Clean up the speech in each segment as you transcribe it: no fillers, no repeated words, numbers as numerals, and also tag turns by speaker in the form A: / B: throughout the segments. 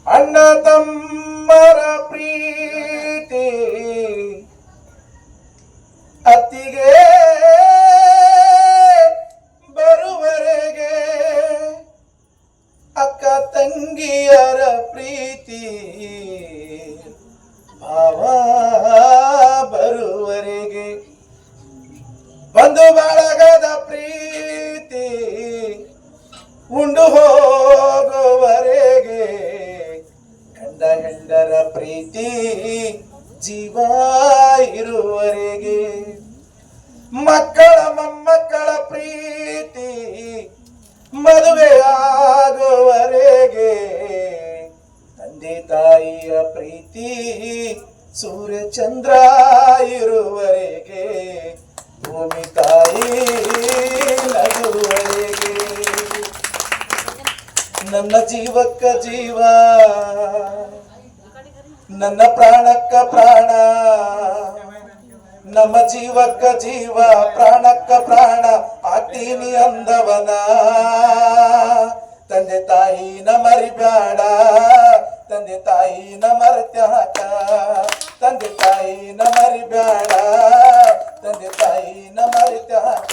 A: ಅಣ್ಣ ತಮ್ಮರ ಪ್ರೀತಿ ಅತ್ತಿಗೆ ಬರುವರೆಗೆ, ಅಕ್ಕ ತಂಗಿಯರ ಪ್ರೀತಿ ಭಾವ ಬರುವರೆಗೆ, ಬಂಧು ಬಳಗದ ಪ್ರೀತಿ ಉಂಡು ಹೋಗುವರೆಗೆ, ಗಂಡ ಹೆಂಡರ ಪ್ರೀತಿ ಜೀವ ಇರುವರೆಗೆ, ಮಕ್ಕಳ ಮೊಮ್ಮಕ್ಕಳ ಪ್ರೀತಿ ಮದುವೆ ಆಗುವರೆಗೆ, ತಂದೆ ತಾಯಿಯ ಪ್ರೀತಿ ಸೂರ್ಯ ಚಂದ್ರ ಇರುವರೆಗೆ, ಭೂಮಿ ತಾಯಿ ನಗುವರೆಗೆ, ನನ್ನ ಜೀವಕ್ಕ ಜೀವ ನನ್ನ ಪ್ರಾಣಕ್ಕ ಪ್ರಾಣ, ನಮ್ಮ ಜೀವಕ್ಕ ಜೀವ ಪ್ರಾಣಕ್ಕ ಪ್ರಾಣ ಆಗ್ತೀನಿ ಅಂದವನ, ತಂದೆ ತಾಯಿನ ಮರಿಬೇಡ, ತಂದೆ ತಾಯಿನ ಮರೆತ್ಯಾಕ, ತಂದೆ ತಾಯಿನ ಮರಿಬೇಡ, ತಂದೆ ತಾಯಿನ ಮರೆತ್ಯಾಕ,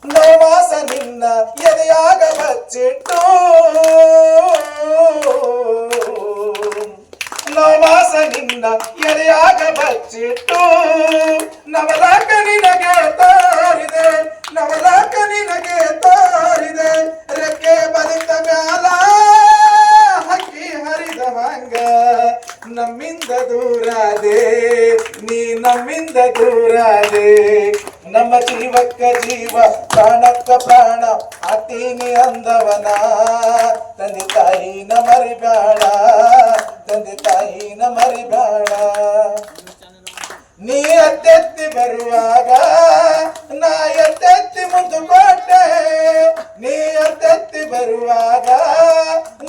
A: ನವಮಾಸ ನಿನ್ನ ಎದೆಯಾಗ ಬಚ್ಚಿಟ್ಟು, ನವಮಾಸ ನಿನ್ನ ಎದೆಯಾಗ ಬಚ್ಚಿಟ್ಟು, ನವಲಾಕ ನಿನಗೆ ತಾರಿದೆ, ನವಲಾಕ ನಿನಗೆ ತಾರಿದೆ, ರೆಕ್ಕೆ ಬಲಿತ ಮ್ಯಾಲ ಹಕ್ಕಿ ಹರಿದ ಹಂಗ, ನಮ್ಮಿಂದ ದೂರಾದೆ ನೀ ನಮ್ಮಿಂದ ದೂರಾದೆ, ನಮ್ಮ ಜೀವಕ್ಕ ಜೀವ ಪ್ರಾಣಕ್ಕ ಪ್ರಾಣ ಆಗ್ತೀನಿ ಅಂದವನ, ತಂದೆ ತಾಯಿನ ಮರಿಬೇಡ, ತಂದೆ ತಾಯಿನ ಮರಿಬೇಡ, ನೀ ಅತ್ತೆತ್ತಿ ಬರುವಾಗ ನಾ ಎತ್ತೆತ್ತಿ ಮುದ್ದು ಕೊಟ್ಟೆ, ನೀ ಅತ್ತೆತ್ತಿ ಬರುವಾಗ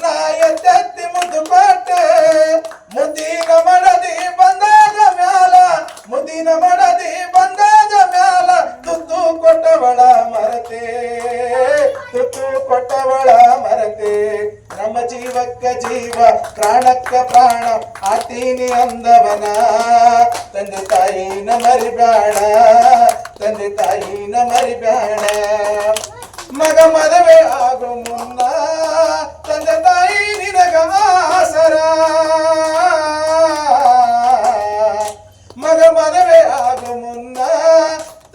A: ನಾ ಎತ್ತೆತ್ತಿ ಮುದ್ದು ಕೊಟ್ಟೆ, ಮುದ್ದಿನ ಮಡದಿ ಬಂದಾದ ಮ್ಯಾಲ, ಮುದ್ದಿನ ಮಡದಿ ಬಂದಾದ ಮ್ಯಾಲ, ತುತ್ತು ಕೊಟ್ಟವಳ ಮರತೆ, ತುತ್ತು ಕೊಟ್ಟವಳ ಮರತೆ, ನಮ್ಮ ಜೀವಕ್ಕ ಜೀವ ಪ್ರಾಣಕ್ಕ ಪ್ರಾಣ ಆಗ್ತೀನಿ ಅಂದವನ, ತಂದೆ ತಾಯಿನ ಮರಿಬೇಡ, ತಂದೆ ತಾಯಿನ ಮರಿಬೇಡ, ಮಗ ಮದುವೆ ಆಗು ಮುನ್ನ ತಂದೆ ತಾಯಿ ನಿನಗ ಆಸರ, ಮಗ ಮದುವೆ ಆಗು ಮುನ್ನ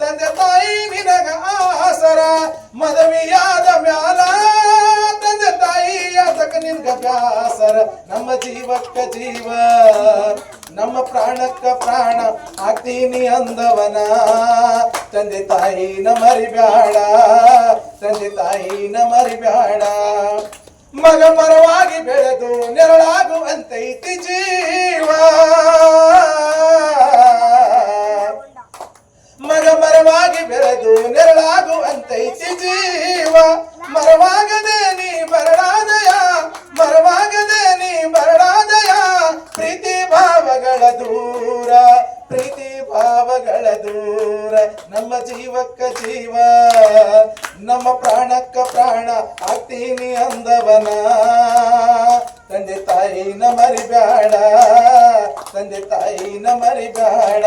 A: ತಂದೆ ತಾಯಿ ನಿನಗ ಆಸರ, ಮದುವೆಯಾದ ಮ್ಯಾಲ ತಂದೆ ತಾಯಿ ಯಾತಕ ನಿನ್ಗ ಬ್ಯಾಸರ, ನಮ್ಮ ಜೀವಕ್ಕ ಜೀವ ನಮ್ಮ ಪ್ರಾಣಕ್ಕ ಪ್ರಾಣ ಆಗ್ತೀನಿ ಅಂದವನ, ತಂದೆ ತಾಯಿನ ಮರಿಬೇಡ, ತಂದೆ ತಾಯಿನ ಮರಿಬೇಡ, ಮಗ ಮರವಾಗಿ ಬೆಳೆದು ನೆರಳಾಗುವಂತೈತಿ ಜೀವ, ಮಗ ಮರವಾಗಿ ಬೆಳೆದು ನೆರಳಾಗುವಂತೈತಿ ಜೀವ, ಮರವಾಗದೆ ನೀ ಬರಡಾದಯ, ಮರವಾಗದೆ ನೀ ಬರಡಾದಯ, ಪ್ರೀತಿ ಭಾವಗಳ ದೂರ, ಪ್ರೀತಿ ಭಾವಗಳ ದೂರ, ನಮ್ಮ ಜೀವಕ್ಕ ಜೀವ ನಮ್ಮ ಪ್ರಾಣಕ್ಕ ಪ್ರಾಣ ಆಗ್ತೀನಿ ಅಂದವನ, ತಂದೆ ತಾಯಿನ ಮರಿಬೇಡ, ತಂದೆ ತಾಯಿನ ಮರಿಬೇಡ.